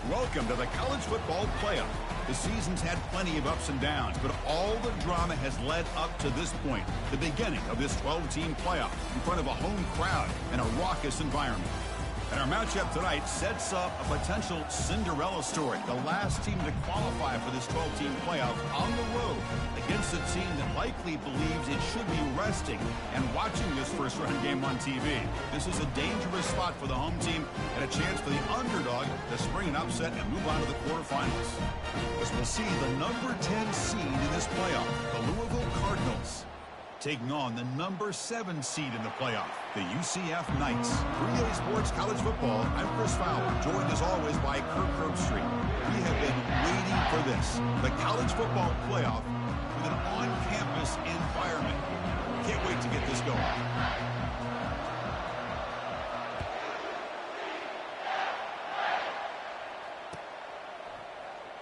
Welcome to the College Football Playoff. The season's had plenty of ups and downs, but all the drama has led up to this point, the beginning of this 12-team playoff in front of a home crowd and a raucous environment. And our matchup tonight sets up a potential Cinderella story, the last team to qualify for this 12-team playoff on the road against a team that likely believes it should be resting and watching this first-round game on TV. This is a dangerous spot for the home team and a chance for the underdog to spring an upset and move on to the quarterfinals. As we'll see the number 10 seed in this playoff, the Louisville Cardinals, taking on the number 7 seed in the playoff, the UCF Knights. For EA Sports College Football, I'm Chris Fowler, joined as always by Kirk Herbstreit. We have been waiting for this, the College Football Playoff with an on-campus environment. Can't wait to get this going.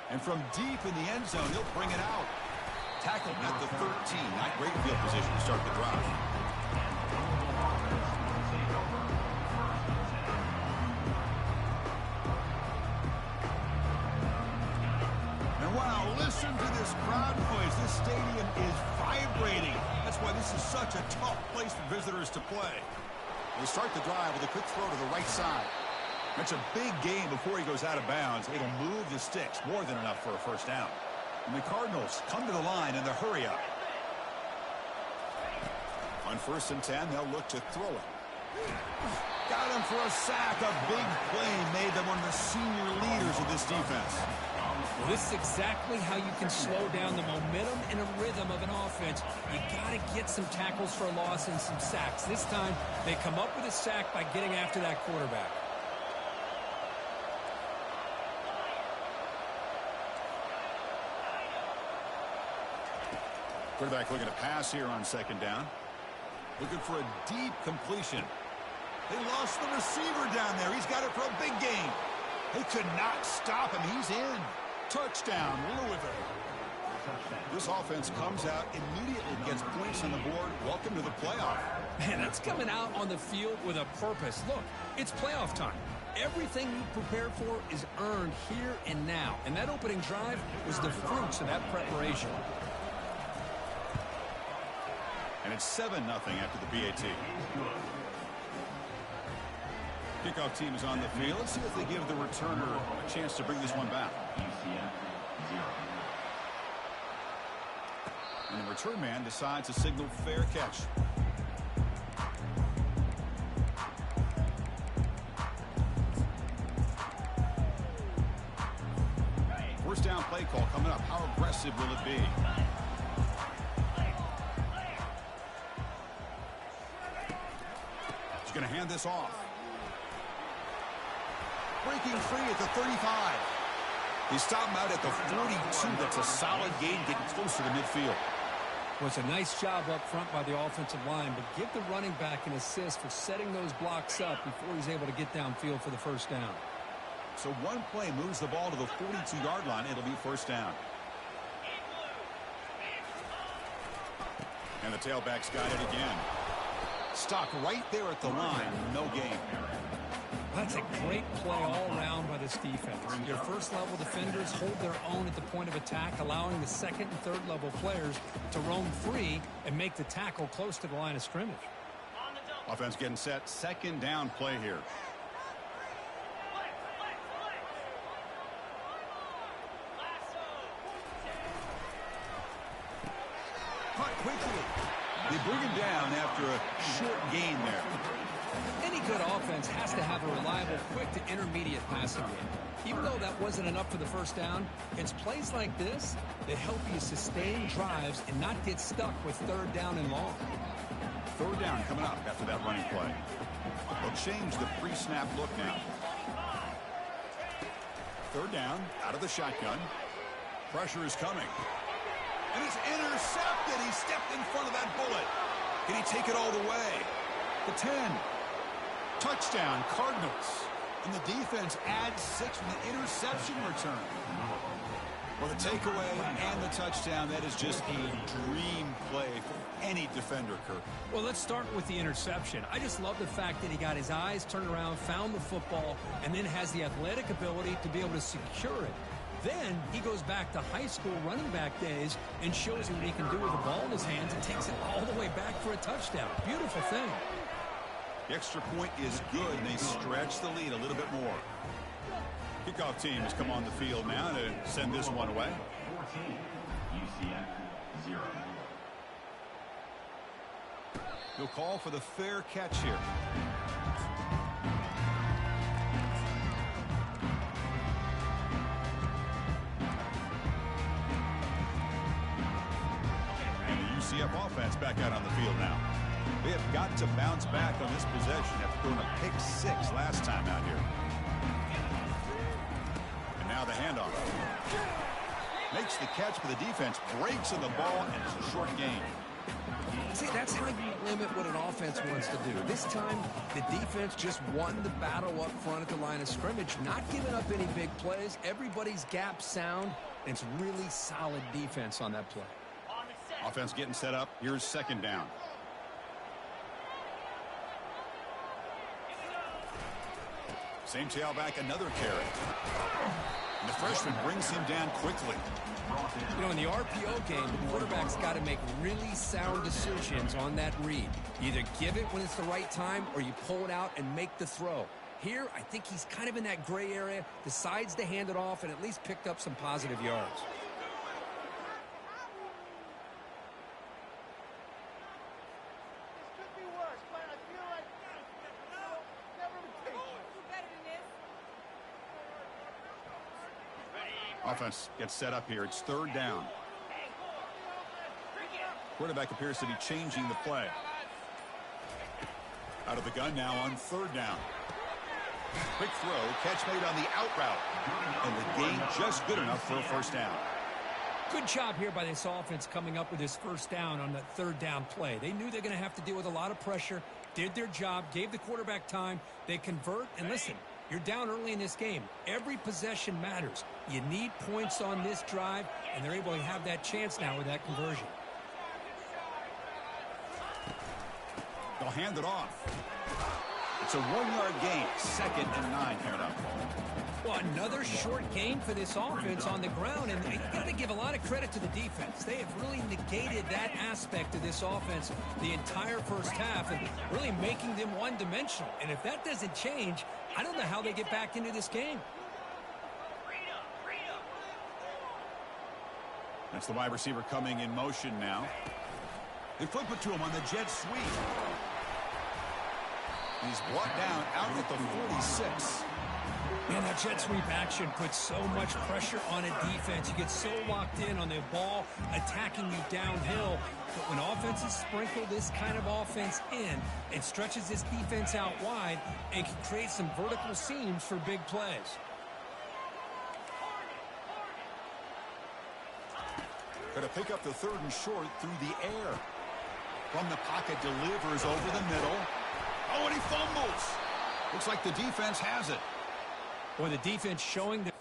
And from deep in the end zone, he'll bring it out. Tackled at the 13. Not great field position to start the drive. And wow, listen to this crowd noise. This stadium is vibrating. That's why this is such a tough place for visitors to play. They start the drive with a quick throw to the right side. That's a big gain before he goes out of bounds. It'll move the sticks more than enough for a first down. And the Cardinals come to the line in the hurry-up. On 1st and 10, they'll look to throw it. Got him for a sack. A big play made by one of the senior leaders of this defense. Well, this is exactly how you can slow down the momentum and a rhythm of an offense. You got to get some tackles for a loss and some sacks. This time, they come up with a sack by getting after that quarterback. Quarterback looking to pass here on 2nd down. Looking for a deep completion. They lost the receiver down there. He's got it for a big gain. They could not stop him. He's in. Touchdown, Louisville. This offense comes out immediately, gets points on the board. Welcome to the playoff. Man, that's coming out on the field with a purpose. Look, it's playoff time. Everything you prepare for is earned here and now. And that opening drive was the fruits of that preparation. And it's 7-0 after the PAT. Kickoff team is on the field. Let's see if they give the returner a chance to bring this one back. And the return man decides to signal fair catch. First down play call coming up. How aggressive will it be? Going to hand this off. Breaking free at the 35. He stopped him out at the 42. That's a solid gain, getting closer to midfield. Well, it's a nice job up front by the offensive line, but give the running back an assist for setting those blocks up before he's able to get downfield for the first down. So one play moves the ball to the 42-yard line. It'll be first down. And the tailback's got it again. Stopped right there at the line. No gain. That's a great play all around by this defense. Your first-level defenders hold their own at the point of attack, allowing the second and third-level players to roam free and make the tackle close to the line of scrimmage. Offense getting set. 2nd down play here. Caught quickly. They bring him down after a short gain there. Any good offense has to have a reliable, quick to intermediate passing game. Even though that wasn't enough for the first down, it's plays like this that help you sustain drives and not get stuck with 3rd down and long. 3rd down coming up after that running play. They'll change the pre-snap look now. 3rd down, out of the shotgun. Pressure is coming. And it's intercepted. He stepped in front of that bullet. Can he take it all the way? The 10. Touchdown, Cardinals. And the defense adds 6 from the interception return. Well, the takeaway and the touchdown, that is just a dream play for any defender, Kirk. Well, let's start with the interception. I just love the fact that he got his eyes turned around, found the football, and then has the athletic ability to be able to secure it. Then he goes back to high school running back days and shows you what he can do with the ball in his hands and takes it all the way back for a touchdown. Beautiful thing. The extra point is good, and they stretch the lead a little bit more. Kickoff team has come on the field now to send this one away. 14, UCF 0. He'll call for the fair catch here. And the UCF offense back out on the field now. They have got to bounce back on this possession after throwing a pick 6 last time out here. Now the handoff. Makes the catch, but the defense breaks in the ball, and it's a short gain. See, that's how you limit what an offense wants to do. This time, the defense just won the battle up front at the line of scrimmage, not giving up any big plays. Everybody's gap sound, and it's really solid defense on that play. Offense getting set up. Here's second down. Same tailback, another carry. And the freshman brings him down quickly. You know, in the RPO game, the quarterback's got to make really sound decisions on that read. You either give it when it's the right time or you pull it out and make the throw. Here, I think he's kind of in that gray area, decides to hand it off and at least picked up some positive yards. Offense gets set up here. It's third down. Quarterback appears to be changing the play. Out of the gun now on third down. Quick throw, catch made on the out route. And the gain just good enough for a first down. Good job here by this offense coming up with this first down on that third down play. They knew they're going to have to deal with a lot of pressure, did their job, gave the quarterback time. They convert, and listen, you're down early in this game. Every possession matters. You need points on this drive, and they're able to have that chance now with that conversion. They'll hand it off. It's a 1-yard gain. 2nd and 9 coming up. Well, another short gain for this offense on the ground, and you got to give a lot of credit to the defense. They have really negated that aspect of this offense the entire first half and really making them one-dimensional. And if that doesn't change, I don't know how they get back into this game. That's the wide receiver coming in motion now. They flip it to him on the jet sweep. He's brought down out at the 46. Man, that jet sweep action puts so much pressure on a defense. You get so locked in on the ball attacking you downhill. But when offenses sprinkle this kind of offense in, it stretches this defense out wide and can create some vertical seams for big plays. Going to pick up the 3rd and short through the air. From the pocket, delivers over the middle. Oh, and he fumbles. Looks like the defense has it. Boy, the defense showing the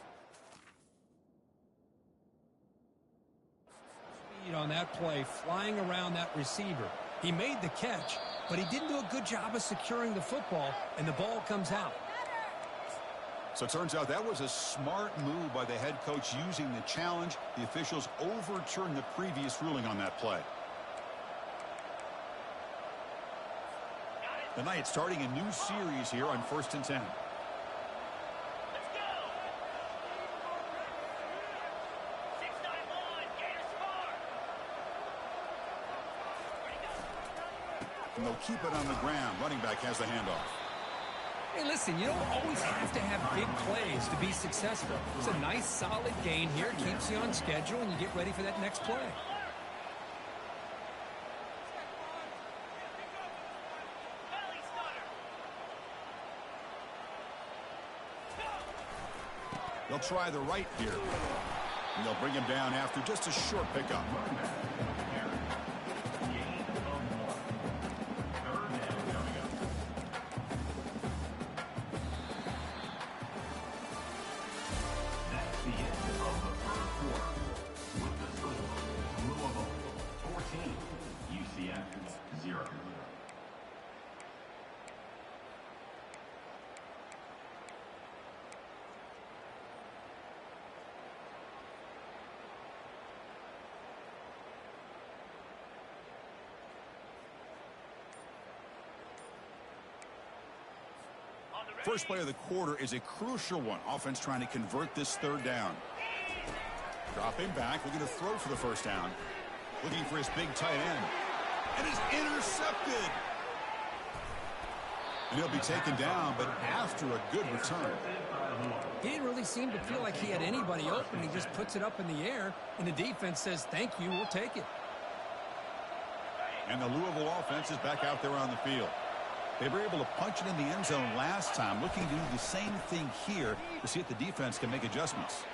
speed on that play, flying around that receiver. He made the catch, but he didn't do a good job of securing the football, and the ball comes out. So it turns out that was a smart move by the head coach using the challenge. The officials overturned the previous ruling on that play. The Knights starting a new series here on 1st and 10. And they'll keep it on the ground. Running back has the handoff. Hey, listen, you don't always have to have big plays to be successful. It's a nice, solid gain here. Keeps you on schedule, and you get ready for that next play. They'll try the right here. And they'll bring him down after just a short pickup. That's the end of the first quarter. First play of the quarter is a crucial one. Offense trying to convert this third down. Dropping back, looking to throw for the first down. Looking for his big tight end. And is intercepted. And he'll be taken down, but after a good return. He didn't really seem to feel like he had anybody open. He just puts it up in the air, and the defense says, thank you, we'll take it. And the Louisville offense is back out there on the field. They were able to punch it in the end zone last time, looking to do the same thing here to see if the defense can make adjustments.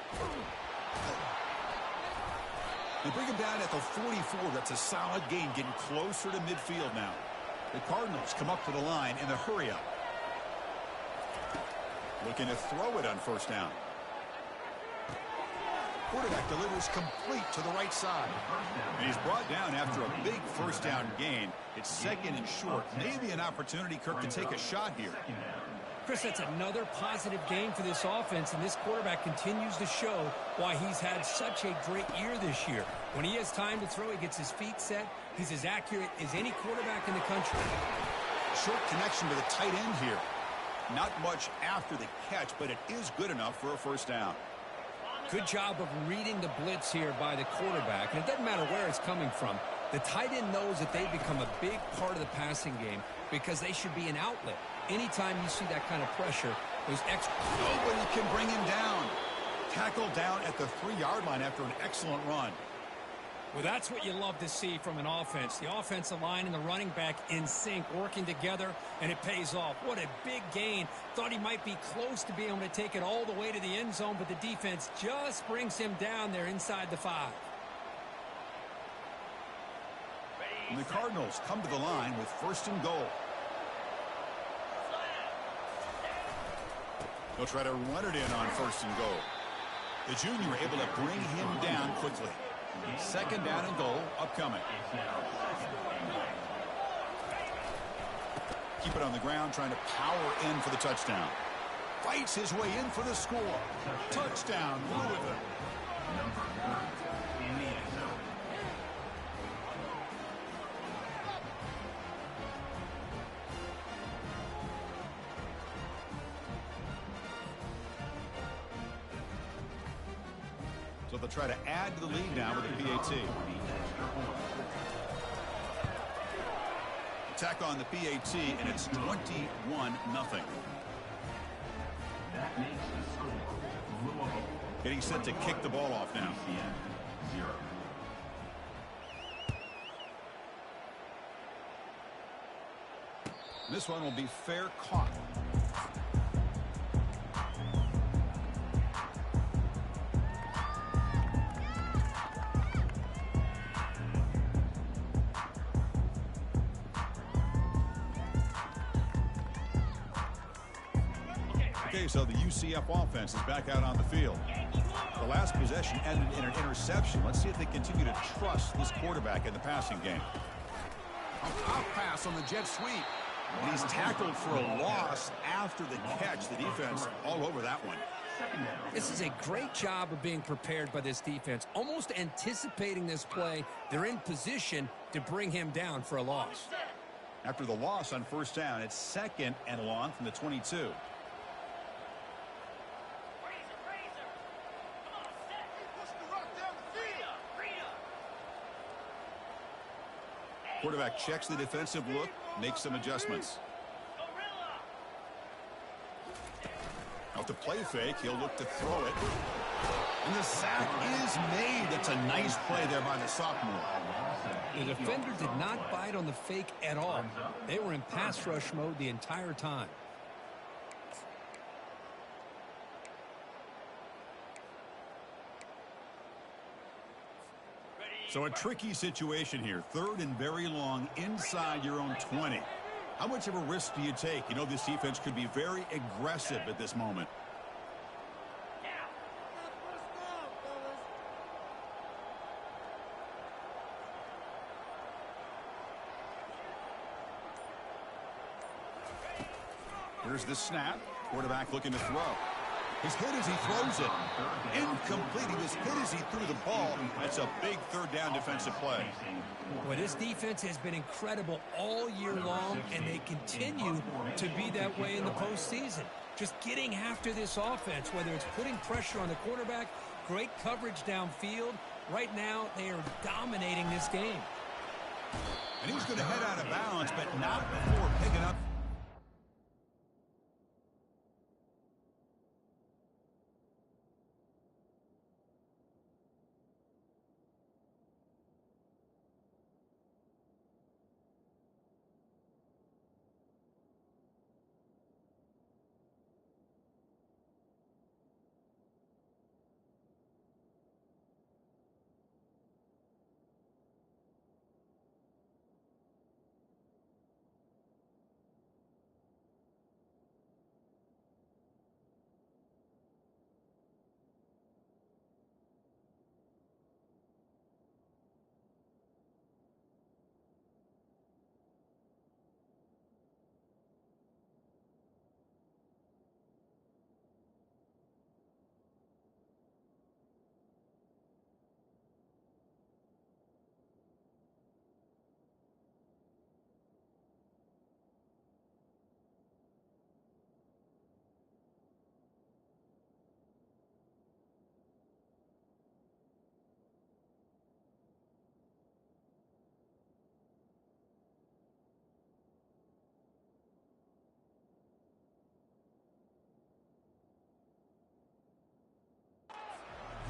They bring him down at the 44. That's a solid gain, getting closer to midfield now. The Cardinals come up to the line in the hurry-up. Looking to throw it on first down. Quarterback delivers complete to the right side. And he's brought down after a big first down gain. It's second and short. Maybe an opportunity, Kirk, to take a shot here. Chris, that's another positive game for this offense, and this quarterback continues to show why he's had such a great year this year. When he has time to throw, he gets his feet set. He's as accurate as any quarterback in the country. Short connection to the tight end here. Not much after the catch, but it is good enough for a first down. Good job of reading the blitz here by the quarterback. And it doesn't matter where it's coming from. The tight end knows that they've become a big part of the passing game because they should be an outlet. Anytime you see that kind of pressure, those extra... Nobody can bring him down. Tackled down at the 3-yard line after an excellent run. Well, that's what you love to see from an offense. The offensive line and the running back in sync, working together, and it pays off. What a big gain. Thought he might be close to being able to take it all the way to the end zone, but the defense just brings him down there inside the 5. And the Cardinals come to the line with first and goal. They'll try to run it in on first and goal. The junior able to bring him down quickly. Second down and goal upcoming. Keep it on the ground, trying to power in for the touchdown. Fights his way in for the score. Touchdown, Louisville. In the end zone. So they'll try to add to the lead now with the PAT. Attack on the PAT, and it's 21-0. That makes the score Louisville. Getting set to kick the ball off now. UCF 0. This one will be fair caught. Okay, so the UCF offense is back out on the field. The last possession ended in an interception. Let's see if they continue to trust this quarterback in the passing game. A pop pass on the jet sweep. And he's tackled for a loss after the catch. The defense all over that one. This is a great job of being prepared by this defense. Almost anticipating this play, they're in position to bring him down for a loss. After the loss on first down, it's second and long from the 22. Quarterback checks the defensive look, makes some adjustments. Out to play fake, he'll look to throw it. And the sack is made. That's a nice play there by the sophomore. The defender did not bite on the fake at all. They were in pass rush mode the entire time. So a tricky situation here. Third and very long inside your own 20. How much of a risk do you take? You know, this defense could be very aggressive at this moment. Here's the snap. Quarterback looking to throw. He's hit as he throws it. Incomplete. He was hit as he threw the ball. That's a big third down defensive play. Well, this defense has been incredible all year long, and they continue to be that way in the postseason. just getting after this offense, whether it's putting pressure on the quarterback, great coverage downfield. Right now, they are dominating this game. And he's going to head out of bounds, but not before picking up.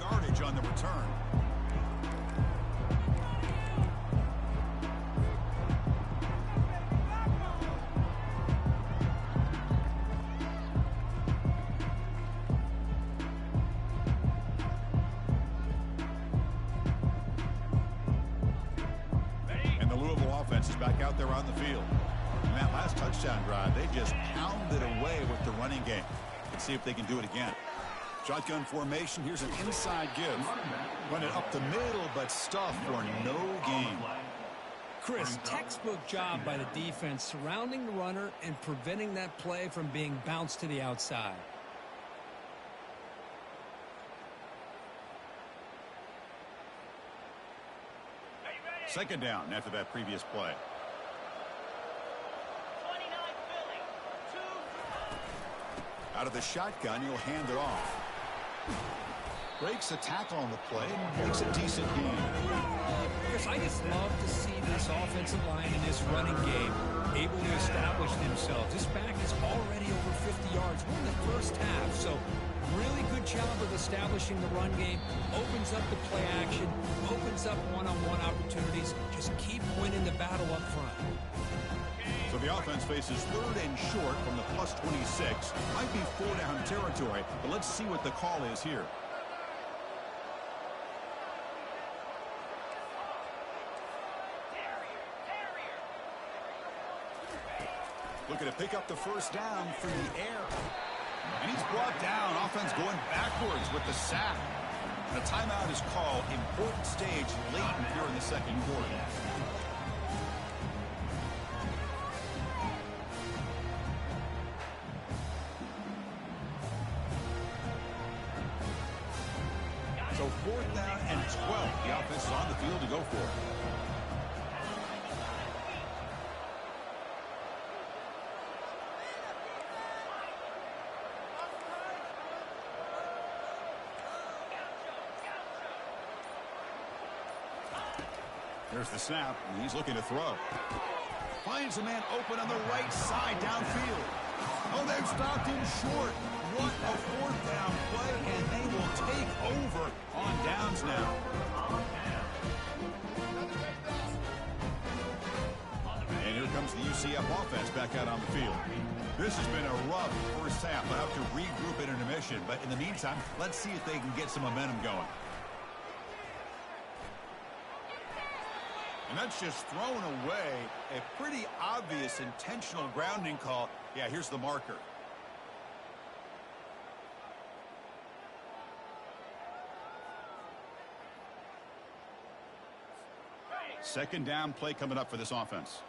Yardage on the return. And the Louisville offense is back out there on the field. In that last touchdown drive, they just pounded away with the running game. Let's see if they can do it again. Shotgun formation. Here's an inside give. Run it up the middle, but stuff for no gain. Chris, textbook job by the defense surrounding the runner and preventing that play from being bounced to the outside. Second down after that previous play. Out of the shotgun, he'll hand it off. Breaks a tackle on the play and makes a decent gain. Chris, I just love to see this offensive line in this running game able to establish themselves. This back is already over 50 yards. We're in the first half, so really good job of establishing the run game. Opens up the play action, opens up one-on-one opportunities. Just keep winning the battle up front. So the offense faces third and short from the plus 26. Might be 4-down territory, but let's see what the call is here. Looking to pick up the first down through the air. And he's brought down. Offense going backwards with the sack. And a timeout is called. Important stage late here in the second quarter. So 4th down and 12. The offense is on the field to go for it. There's the snap, and he's looking to throw. Finds a man open on the right side downfield. Oh, they've stopped him short. What a 4th down play, and they will take over on downs now. And here comes the UCF offense back out on the field. This has been a rough first half. They'll have to regroup at intermission, but in the meantime, let's see if they can get some momentum going. And that's just thrown away. A pretty obvious intentional grounding call. Yeah, here's the marker. Second down play coming up for this offense.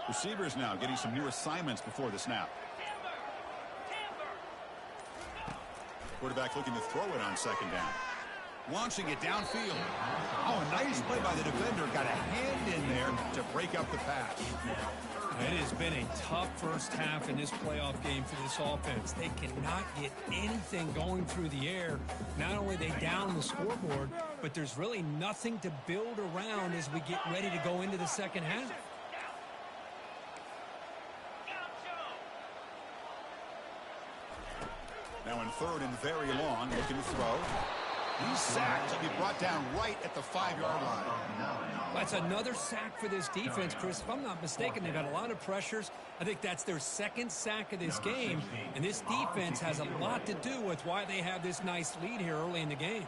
Receivers now getting some new assignments before the snap. Quarterback looking to throw it on second down. Launching it downfield. Oh, a nice play by the defender. Got a hand in there to break up the pass. It has been a tough first half in this playoff game for this offense. They cannot get anything going through the air. Not only are they down on the scoreboard, but there's really nothing to build around as we get ready to go into the second half. Now in third and very long, looking to throw. He's sacked. He'll be brought down right at the 5-yard line. That's another sack for this defense, Chris. If I'm not mistaken, they've had a lot of pressures. I think that's their second sack of this game. And this defense has a lot to do with why they have this nice lead here early in the game.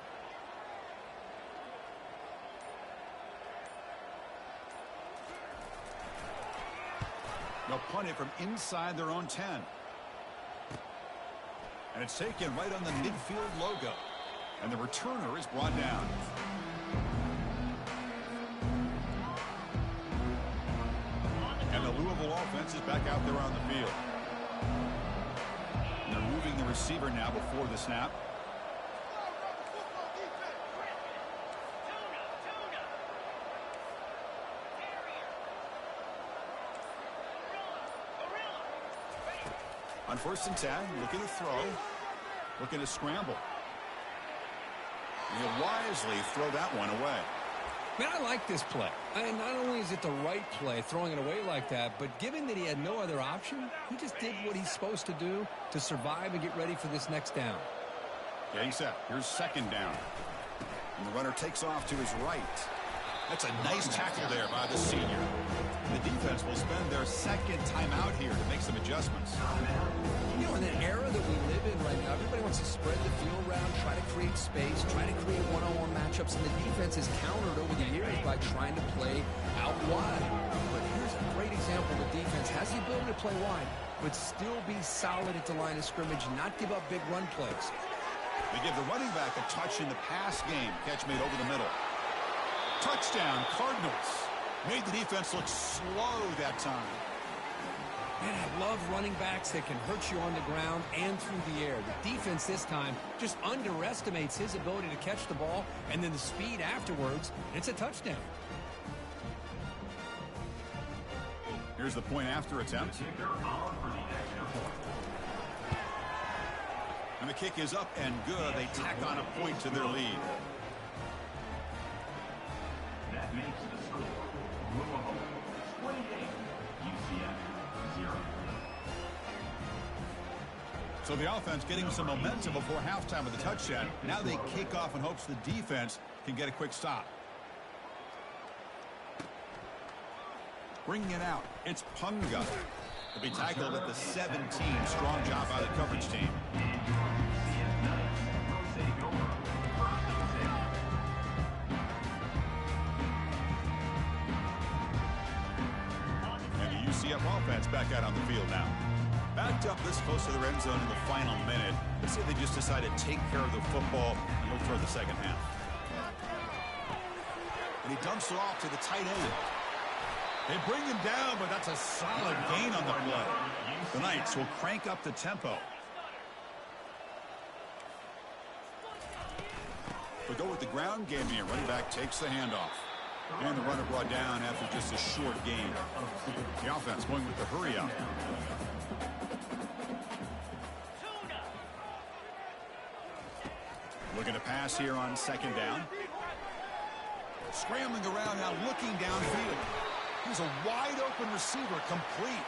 They'll punt it from inside their own 10. And it's taken right on the midfield logo. And the returner is brought down. And the Louisville offense is back out there on the field. And they're moving the receiver now before the snap. On 1st and 10, looking to throw, looking to scramble. And he'll wisely throw that one away. Man, I like this play. Not only is it the right play, throwing it away like that, but given that he had no other option, he just did what he's supposed to do to survive and get ready for this next down. Getting set. Here's 2nd down. And the runner takes off to his right. That's a nice tackle there by the senior. The defense will spend their 2nd time out here to make some adjustments. You know, in the era that we live in right now, everybody wants to spread the field around, try to create space, try to create one-on-one matchups, and the defense has countered over the years by trying to play out wide. But here's a great example. The defense has the ability to play wide, but still be solid at the line of scrimmage, not give up big run plays. They give the running back a touch in the pass game. Catch made over the middle. Touchdown, Cardinals. Made the defense look slow that time. Man, I love running backs that can hurt you on the ground and through the air. The defense this time just underestimates his ability to catch the ball, and then the speed afterwards, it's a touchdown. Here's the point after attempt. And the kick is up and good. They tack on a point to their lead. That makes the score Louisville 28, UCF 0. So the offense getting some momentum before halftime with the touchdown. Now they kick off in hopes the defense can get a quick stop. Bringing it out, it's Punga. To be tackled at the 17. Strong job by the coverage team. UCF offense back out on the field now. Backed up this close to the end zone in the final minute. Let's see if they just decide to take care of the football and look for the second half. And he dumps it off to the tight end. They bring him down, but that's a solid gain on the play. The Knights will crank up the tempo. They'll go with the ground game here. Running back takes the handoff. And the runner brought down after just a short gain. The offense going with the hurry up. Looking to pass here on 2nd down. Scrambling around now, looking downfield. Here's a wide open receiver, complete.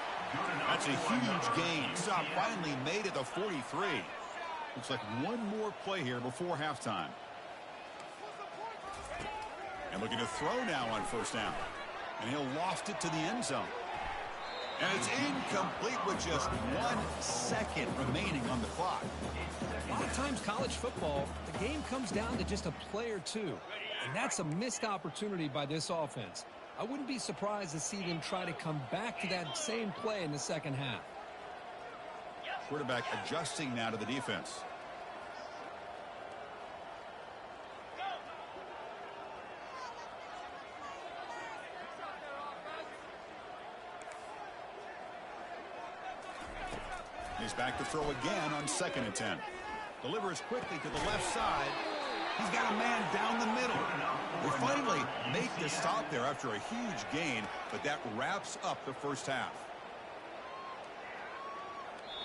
That's a huge gain. Stop finally made at the 43. Looks like one more play here before halftime. And looking to throw now on 1st down. And he'll loft it to the end zone. And it's incomplete with just 1 second remaining on the clock. A lot of times college football, the game comes down to just a play or two. And that's a missed opportunity by this offense. I wouldn't be surprised to see them try to come back to that same play in the second half. Quarterback adjusting now to the defense. He's back to throw again on 2nd and 10. Delivers quickly to the left side. He's got a man down the middle. They finally make the stop there after a huge gain, but that wraps up the first half.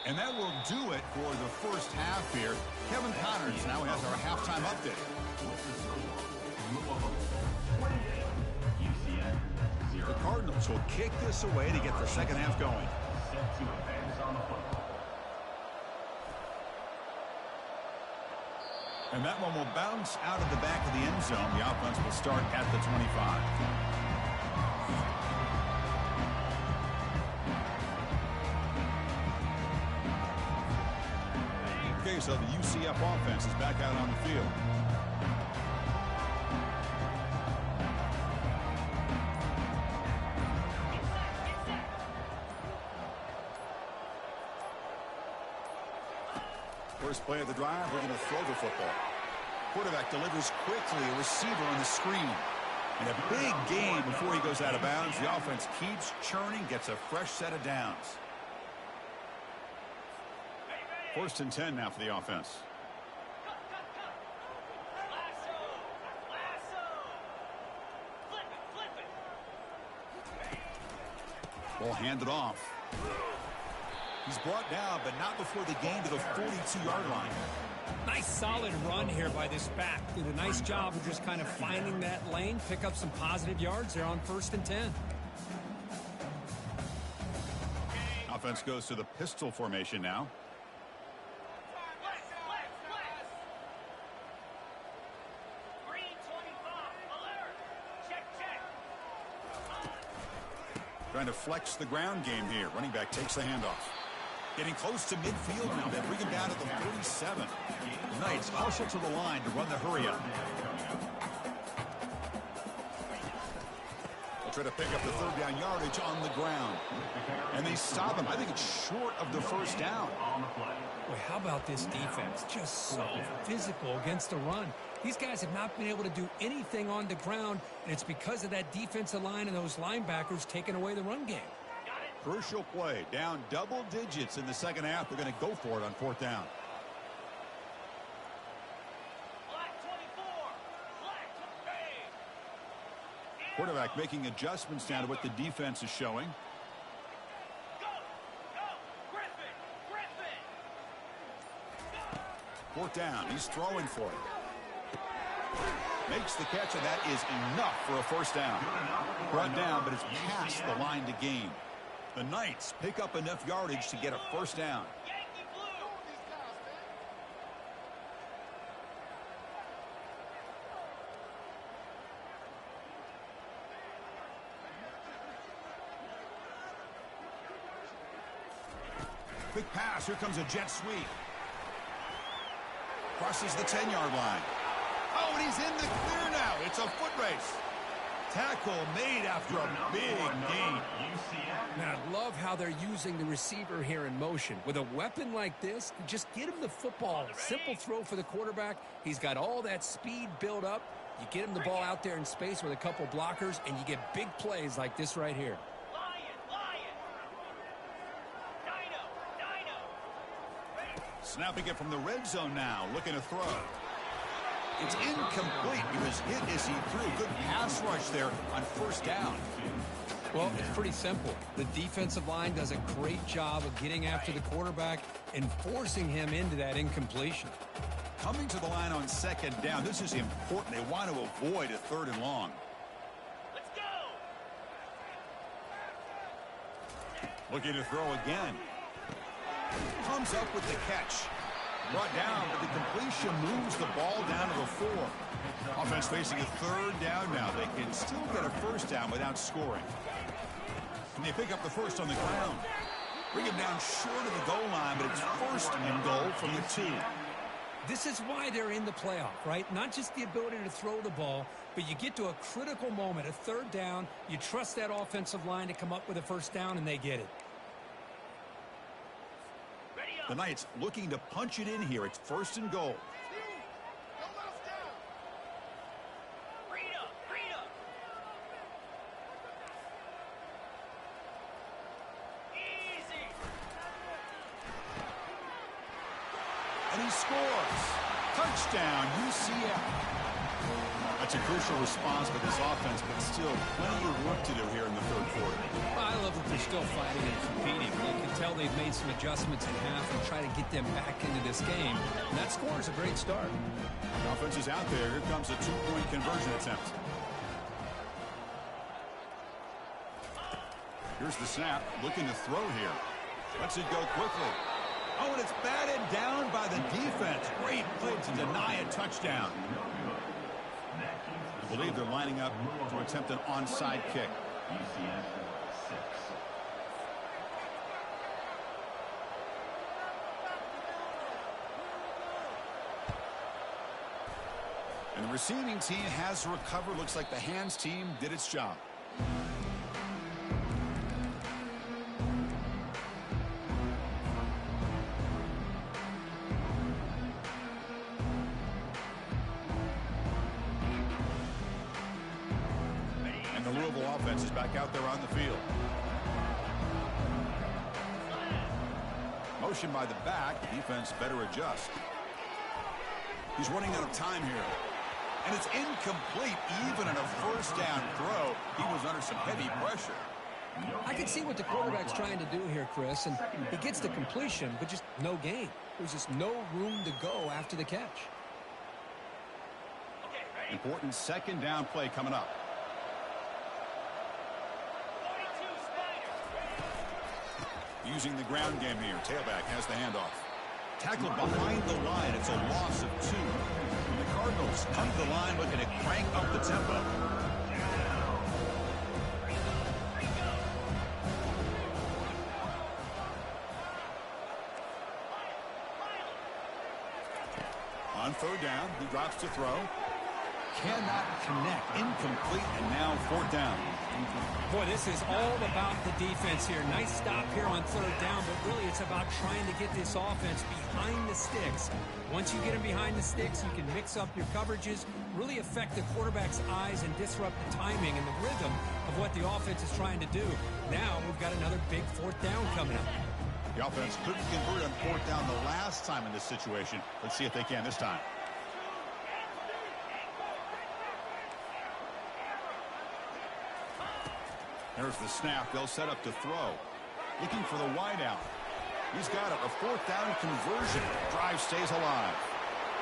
And that will do it for the first half here. Kevin Connors now has our halftime update. The Cardinals will kick this away to get the second half going. And that one will bounce out of the back of the end zone. The offense will start at the 25. Okay, so the UCF offense is back out on the field. First play of the drive, we're going to throw the football. Quarterback delivers quickly, a receiver on the screen. And a big gain before he goes out of bounds. The offense keeps churning, gets a fresh set of downs. First and 10 now for the offense. Ball handed off. He's brought down, but not before the gain to the 42-yard line. Nice solid run here by this back. Did a nice job of just kind of finding that lane, pick up some positive yards there on first and 10. Offense goes to the pistol formation now. Trying to flex the ground game here. Running back takes the handoff. Getting close to midfield now. They bring him down at the 47. The Knights hustle to the line to run the hurry up. They'll try to pick up the third down yardage on the ground. And they stop him. I think it's short of the first down. Boy, how about this defense? Just so physical against the run. These guys have not been able to do anything on the ground, and it's because of that defensive line and those linebackers taking away the run game. Crucial play. Down double digits in the second half. They're going to go for it on fourth down. Quarterback making adjustments now to what the defense is showing. Fourth down. He's throwing for it. Makes the catch, and that is enough for a first down. Brought down, but it's past the line to gain. The Knights pick up enough yardage to get a first down. Quick pass. Here comes a jet sweep. Crosses the 10-yard line. Oh, and he's in the clear now. It's a foot race. Tackle made after a big gain. Man, I love how they're using the receiver here in motion. With a weapon like this, just get him the football. Simple throw for the quarterback. He's got all that speed built up. You get him the ball out there in space with a couple blockers, and you get big plays like this right here. Snapping it from the red zone now, looking to throw. It's incomplete. He was hit as he threw. Good pass rush there on first down. Well, it's pretty simple. The defensive line does a great job of getting after the quarterback and forcing him into that incompletion. Coming to the line on second down. This is important. They want to avoid a third and long. Let's go. Looking to throw again. Comes up with the catch. Brought down, but the completion moves the ball down to the 4. Offense facing a third down now. They can still get a first down without scoring. And they pick up the first on the ground. Bring him down short of the goal line, but it's first and goal from the 2. This is why they're in the playoff, right? Not just the ability to throw the ball, but you get to a critical moment, a third down. You trust that offensive line to come up with a first down, and they get it. The Knights looking to punch it in here. It's first and goal. And he scores. Touchdown, UCF. That's a crucial response for this offense, but still plenty of work to do here in the third quarter. Well, I love that they're still fighting and competing. You can tell they've made some adjustments at half and try to get them back into this game. And that score is a great start. The offense is out there. Here comes a two-point conversion attempt. Here's the snap. Looking to throw here. Lets it go quickly. Oh, and it's batted down by the defense. Great play to deny a touchdown. I believe they're lining up to attempt an onside kick. And the receiving team has recovered. Looks like the hands team did its job. And the Louisville offense is back out there on the field. Motion by the back. The defense better adjust. He's running out of time here. And it's incomplete. Even in a first down throw, he was under some heavy pressure. I can see what the quarterback's trying to do here, Chris, and he gets the completion, but just no gain. There's just no room to go after the catch. Important second down play coming up. Using the ground game here. Tailback has the handoff. Tackled behind the line. It's a loss of 2. And the Cardinals come to the line looking to crank up the tempo. On third down, he drops to throw. Cannot connect. Incomplete, and now fourth down. Boy, this is all about the defense here. Nice stop here on third down, but really it's about trying to get this offense behind the sticks. Once you get them behind the sticks, you can mix up your coverages, really affect the quarterback's eyes and disrupt the timing and the rhythm of what the offense is trying to do. Now we've got another big fourth down coming up. The offense couldn't convert on fourth down the last time in this situation. Let's see if they can this time. There's the snap. They'll set up to throw. Looking for the wideout. He's got it. A fourth down conversion. Drive stays alive.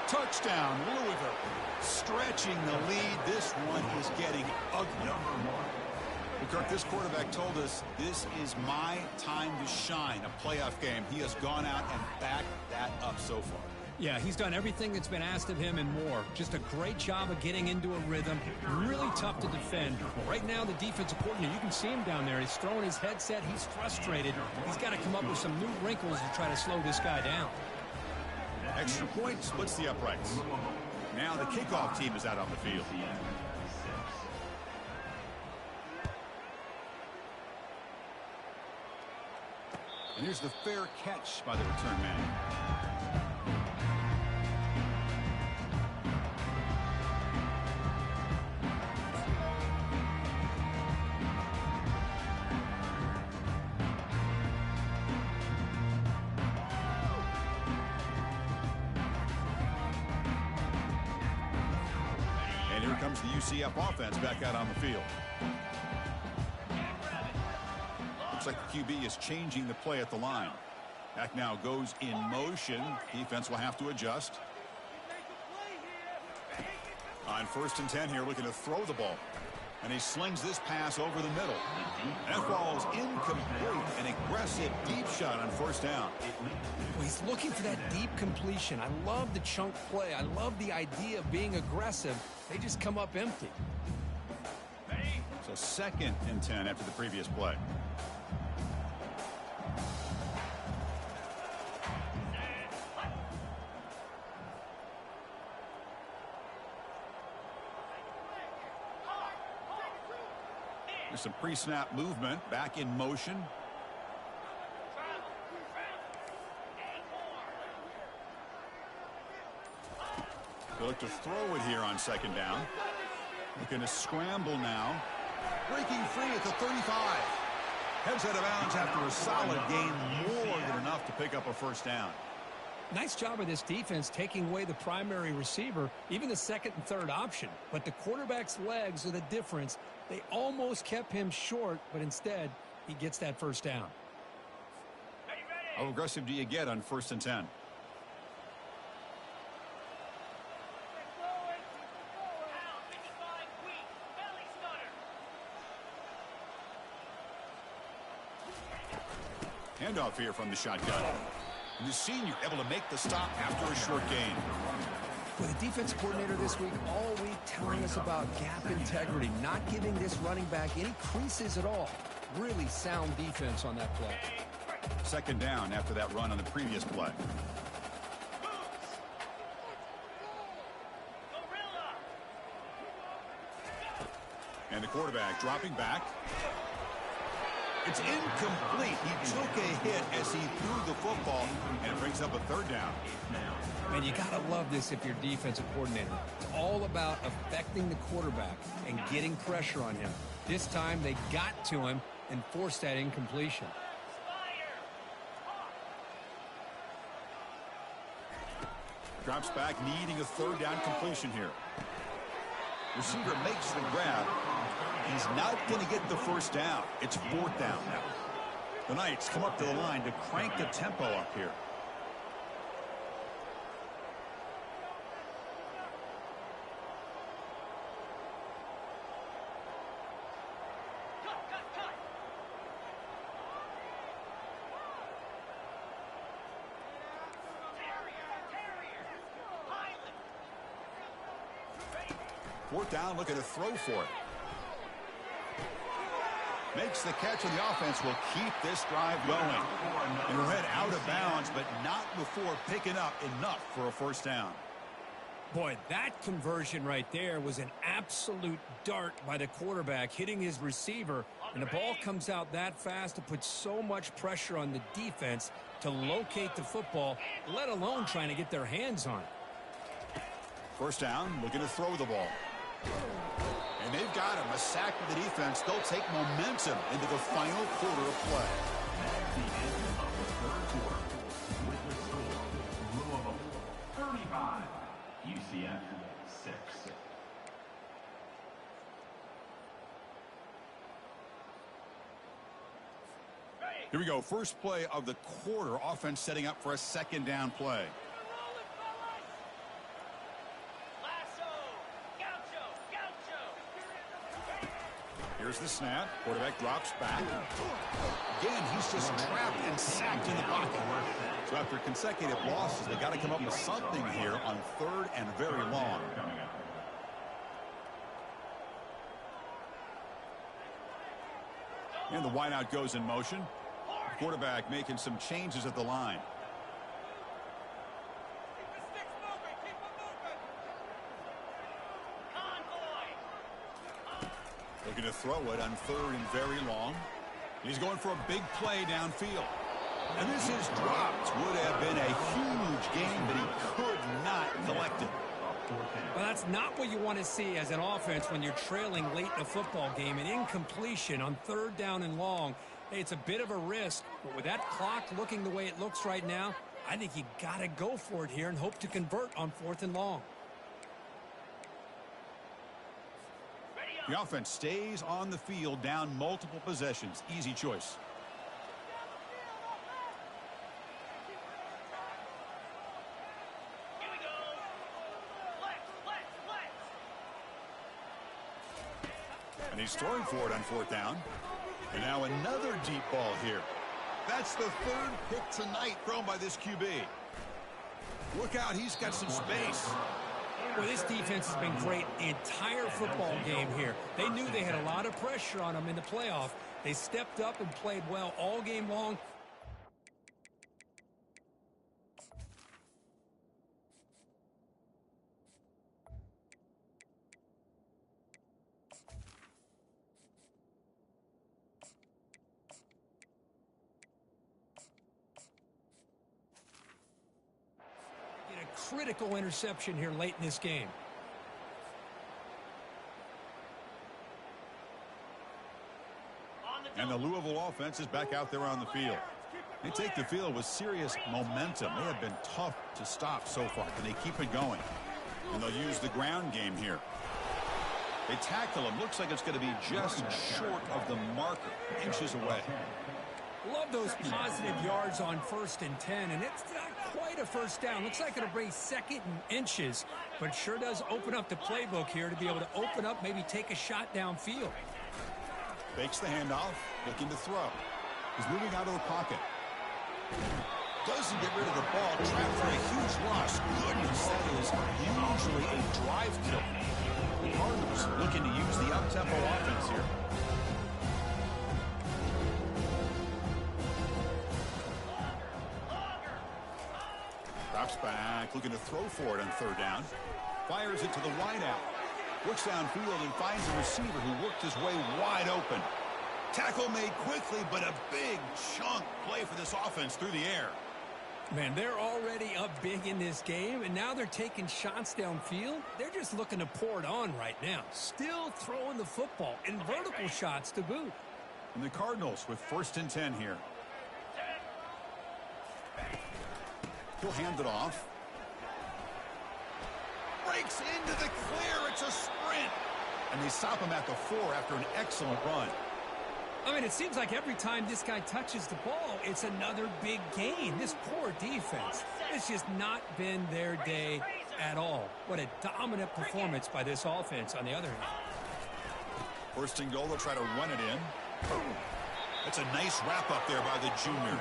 Touchdown, Louisville. Stretching the lead. This one is getting ugly. Well, Kirk, this quarterback told us this is my time to shine. A playoff game. He has gone out and backed that up so far. Yeah, he's done everything that's been asked of him and more. Just a great job of getting into a rhythm. Really tough to defend. Right now, the defensive coordinator, you can see him down there. He's throwing his headset. He's frustrated. He's got to come up with some new wrinkles to try to slow this guy down. Extra point splits the uprights. Now the kickoff team is out on the field. And here's the fair catch by the return man. And here comes the UCF offense back out on the field. Looks like the QB is changing the play at the line. Back now goes in motion. Defense will have to adjust. On 1st and 10 here, looking to throw the ball. And he slings this pass over the middle. And that ball is incomplete. An aggressive deep shot on 1st down. Well, he's looking for that deep completion. I love the chunk play. I love the idea of being aggressive. They just come up empty. So 2nd and 10 after the previous play. There's some pre-snap movement, back in motion. They look to throw it here on 2nd down. Looking to scramble now. Breaking free at the 35. Heads out of bounds after a solid gain, more than enough to pick up a 1st down. Nice job of this defense taking away the primary receiver, even the second and third option. But the quarterback's legs are the difference. They almost kept him short, but instead, he gets that first down. How aggressive do you get on 1st and 10? Handoff here from the shotgun. And the senior able to make the stop after a short gain. With the defense coordinator this week, all week telling us about gap integrity, not giving this running back any creases at all. Really sound defense on that play. 2nd down after that run on the previous play. And the quarterback dropping back. It's incomplete. He took a hit as he threw the football, and it brings up a 3rd down. Man, you got to love this if you're defensive coordinator. It's all about affecting the quarterback and getting pressure on him. This time they got to him and forced that incompletion. Drops back, needing a 3rd down completion here. Receiver makes the grab. He's not going to get the first down. It's 4th down now. The Knights come up to the line to crank the tempo up here. Fourth down, looking to throw for it. Makes the catch, and the offense will keep this drive going. And we'll head out of bounds, but not before picking up enough for a first down. Boy, that conversion right there was an absolute dart by the quarterback, hitting his receiver, and the ball comes out that fast to put so much pressure on the defense to locate the football, let alone trying to get their hands on it. First down, looking to throw the ball. And they've got him. A sack with the defense. They'll take momentum into the final quarter of play. That's the end of the 3rd quarter. With the score, Louisville 35, UCF 6. Here we go. First play of the quarter. Offense setting up for a 2nd down play. Here's the snap. Quarterback drops back. Again, he's just trapped and sacked in the pocket. So after consecutive losses, they got to come up with something here on 3rd and very long. And the wideout goes in motion. Quarterback making some changes at the line. Looking to throw it on 3rd and very long. He's going for a big play downfield. And this is dropped. Would have been a huge gain, but he could not collect it. Well, that's not what you want to see as an offense when you're trailing late in a football game. An incompletion on 3rd down and long. Hey, it's a bit of a risk, but with that clock looking the way it looks right now, I think you got to go for it here and hope to convert on 4th and long. The offense stays on the field, down multiple possessions. Easy choice. And he's throwing for it on 4th down. And now another deep ball here. That's the 3rd pick tonight thrown by this QB. Look out, he's got some space. Well, this defense has been great the entire football game here. They knew they had a lot of pressure on them in the playoff. They stepped up and played well all game long. Critical interception here late in this game. And the Louisville offense is back out there on the field. They take the field with serious momentum. They have been tough to stop so far. Can they keep it going? And they'll use the ground game here. They tackle him. Looks like it's going to be just short of the marker, inches away. Love those positive yards on 1st and 10, and it's not quite a first down. Looks like it'll bring 2nd and inches, but sure does open up the playbook here to be able to open up, maybe take a shot downfield. Fakes the handoff, looking to throw. He's moving out of the pocket. Doesn't get rid of the ball, trapped for a huge loss. Goodness, that is usually a drive kill. The Cardinals looking to use the up-tempo offense here. Drops back, looking to throw for it on 3rd down. Fires it to the wideout. Looks downfield and finds a receiver who worked his way wide open. Tackle made quickly, but a big chunk play for this offense through the air. Man, they're already up big in this game, and now they're taking shots downfield. They're just looking to pour it on right now. Still throwing the football, and vertical shots to boot. And the Cardinals with 1st and 10 here. He'll hand it off. Breaks into the clear. It's a sprint. And they stop him at the 4 after an excellent run. I mean, it seems like every time this guy touches the ball, it's another big gain. This poor defense, it's just not been their day at all. What a dominant performance by this offense on the other hand. 1st and goal, they'll try to run it in. That's a nice wrap up there by the junior.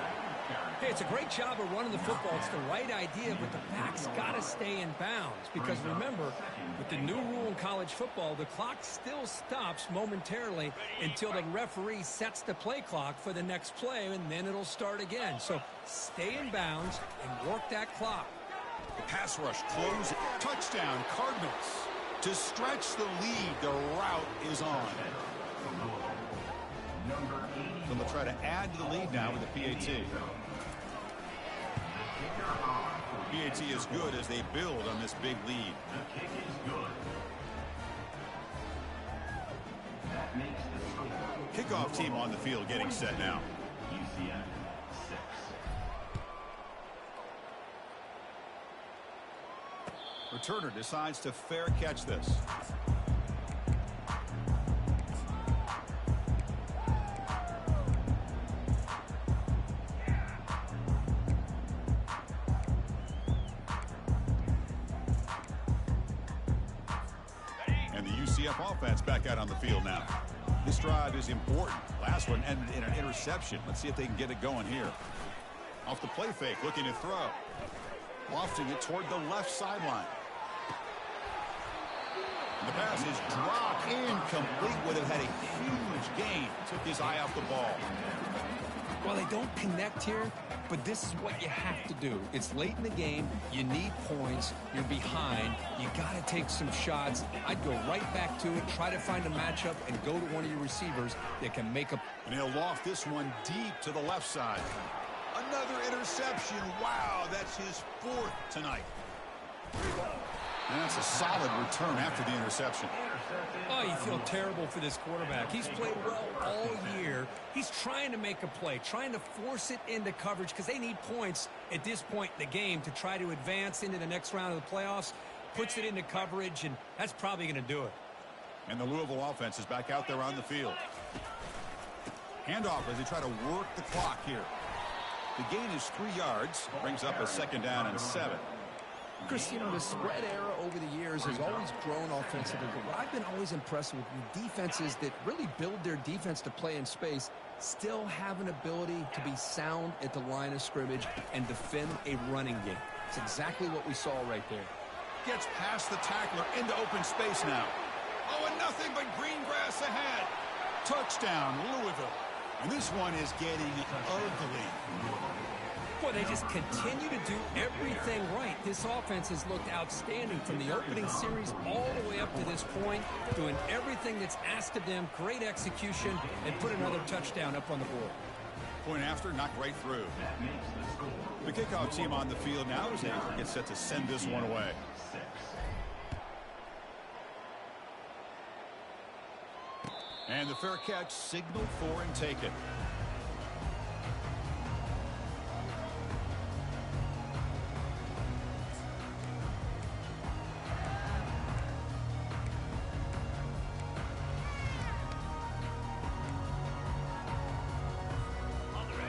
Hey, it's a great job of running the football. It's the right idea, but the back's got to stay in bounds. Because remember, with the new rule in college football, the clock still stops momentarily until the referee sets the play clock for the next play, and then it'll start again. So stay in bounds and work that clock. The pass rush close. Touchdown, Cardinals. To stretch the lead, the route is on. So they'll try to add to the lead now with the PAT. PAT is good as they build on this big lead. The kick is good. That makes the score. Kickoff team on the field getting set now. UCF 6. Returner decides to fair catch this. And the UCF offense back out on the field now. This drive is important. Last one ended in an interception. Let's see if they can get it going here. Off the play fake, looking to throw. Lofting it toward the left sideline. The pass is dropped, incomplete. Would have had a huge gain. Took his eye off the ball. Well, they don't connect here, but this is what you have to do. It's late in the game. You need points. You're behind. You got to take some shots. I'd go right back to it, try to find a matchup, and go to one of your receivers that can make a... And he'll loft this one deep to the left side. Another interception. Wow, that's his 4th tonight. And that's a solid return after the interception. Oh, you feel terrible for this quarterback. He's played well all year. He's trying to make a play, trying to force it into coverage because they need points at this point in the game to try to advance into the next round of the playoffs. Puts it into coverage, and that's probably going to do it. And the Louisville offense is back out there on the field. Handoff as they try to work the clock here. The gain is 3 yards. Brings up a 2nd down and 7. Chris, you know, the spread era over the years has always grown offensively, but what I've been always impressed with defenses that really build their defense to play in space still have an ability to be sound at the line of scrimmage and defend a running game. It's exactly what we saw right there. Gets past the tackler into open space now. Oh, and nothing but green grass ahead. Touchdown, Louisville. And this one is getting ugly. Boy, they just continue to do everything right. This offense has looked outstanding from the opening series all the way up to this point, doing everything that's asked of them, great execution, and put another touchdown up on the board. Point after, knocked right through. The kickoff team on the field now as they get set to send this one away. And the fair catch signaled for and taken.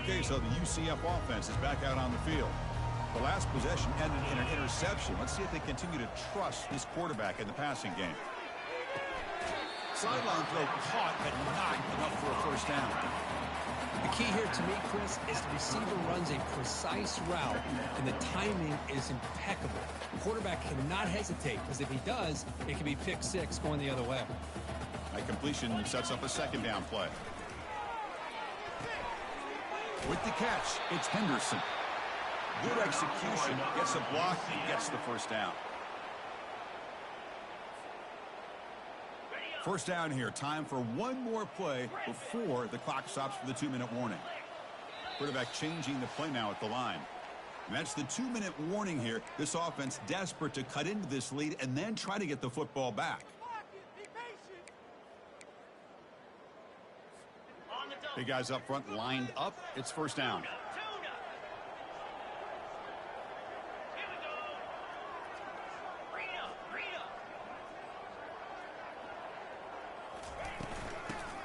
Okay, so the UCF offense is back out on the field. The last possession ended in an interception. Let's see if they continue to trust this quarterback in the passing game. Sideline throw caught, but not enough for a first down. The key here to me, Chris, is the receiver runs a precise route, and the timing is impeccable. The quarterback cannot hesitate, because if he does, it can be pick six going the other way. That completion sets up a second down play. With the catch, it's Henderson. Good execution, gets a block, gets the first down. First down here, time for one more play before the clock stops for the 2-minute warning. Quarterback changing the play now at the line. And that's the 2-minute warning here. This offense desperate to cut into this lead and then try to get the football back. Big guys up front lined up. It's first down.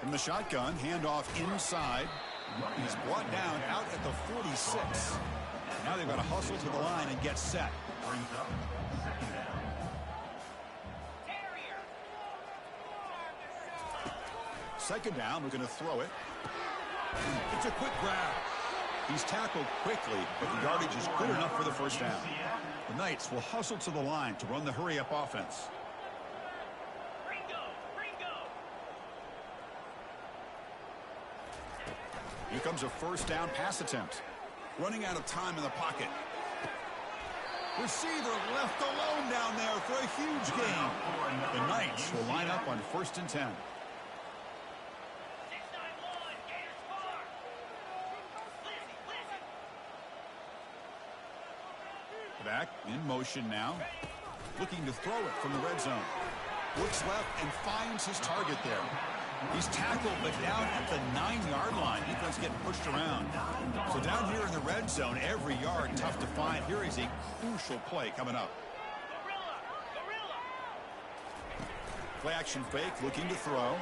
From the shotgun, handoff inside. He's brought down out at the 46. Now they've got to hustle to the line and get set. Second down, we're going to throw it. It's a quick grab. He's tackled quickly, but the yardage is good enough for the first down. The Knights will hustle to the line to run the hurry-up offense. Here comes a first down pass attempt. Running out of time in the pocket. Receiver left alone down there for a huge gain. The Knights will line up on 1st and 10. Back in motion now. Looking to throw it from the red zone. Looks left and finds his target there. He's tackled, but down at the 9-yard line. Defense getting pushed around. So down here in the red zone, every yard tough to find. Here is a crucial play coming up. Play action fake, looking to throw.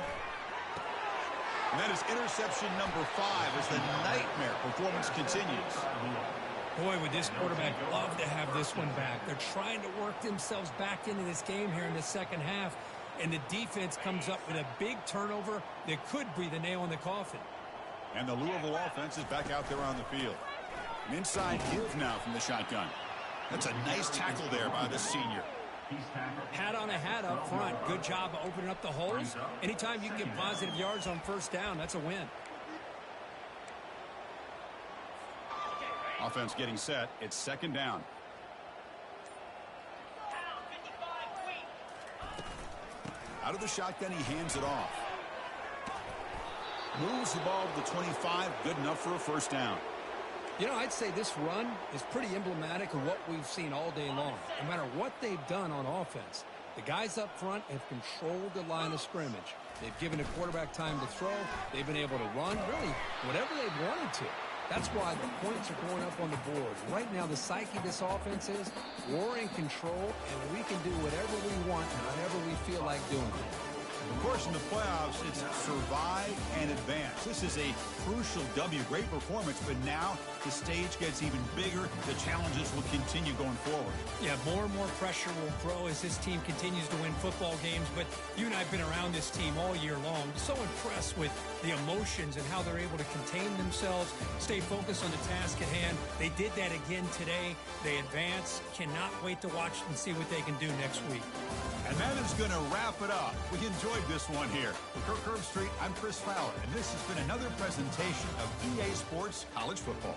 And that is interception number 5 as the nightmare performance continues. Boy, would this quarterback love to have this one back. They're trying to work themselves back into this game here in the second half. And the defense comes up with a big turnover that could breathe a nail in the coffin. And the Louisville offense is back out there on the field. An inside give now from the shotgun. That's a nice tackle there by the senior. Hat on a hat up front. Good job of opening up the holes. Anytime you can get positive yards on first down, that's a win. Offense getting set. It's second down. Out of the shotgun, he hands it off. Moves the ball to the 25. Good enough for a first down. You know, I'd say this run is pretty emblematic of what we've seen all day long. No matter what they've done on offense, the guys up front have controlled the line of scrimmage. They've given the quarterback time to throw. They've been able to run, really, whatever they've wanted to. That's why the points are going up on the board. Right now, the psyche of this offense is we're in control, and we can do whatever we want, whenever we feel like doing it. Of course, in the playoffs, it's survive and advance. This is a crucial W. Great performance, but now the stage gets even bigger. The challenges will continue going forward. Yeah, more and more pressure will grow as this team continues to win football games. But you and I have been around this team all year long. So impressed with the emotions and how they're able to contain themselves, stay focused on the task at hand. They did that again today. They advance. Cannot wait to watch and see what they can do next week. And that is going to wrap it up. We enjoyed this one here. For Kirk Herbstreit, I'm Chris Fowler, and this has been another presentation of EA Sports College Football.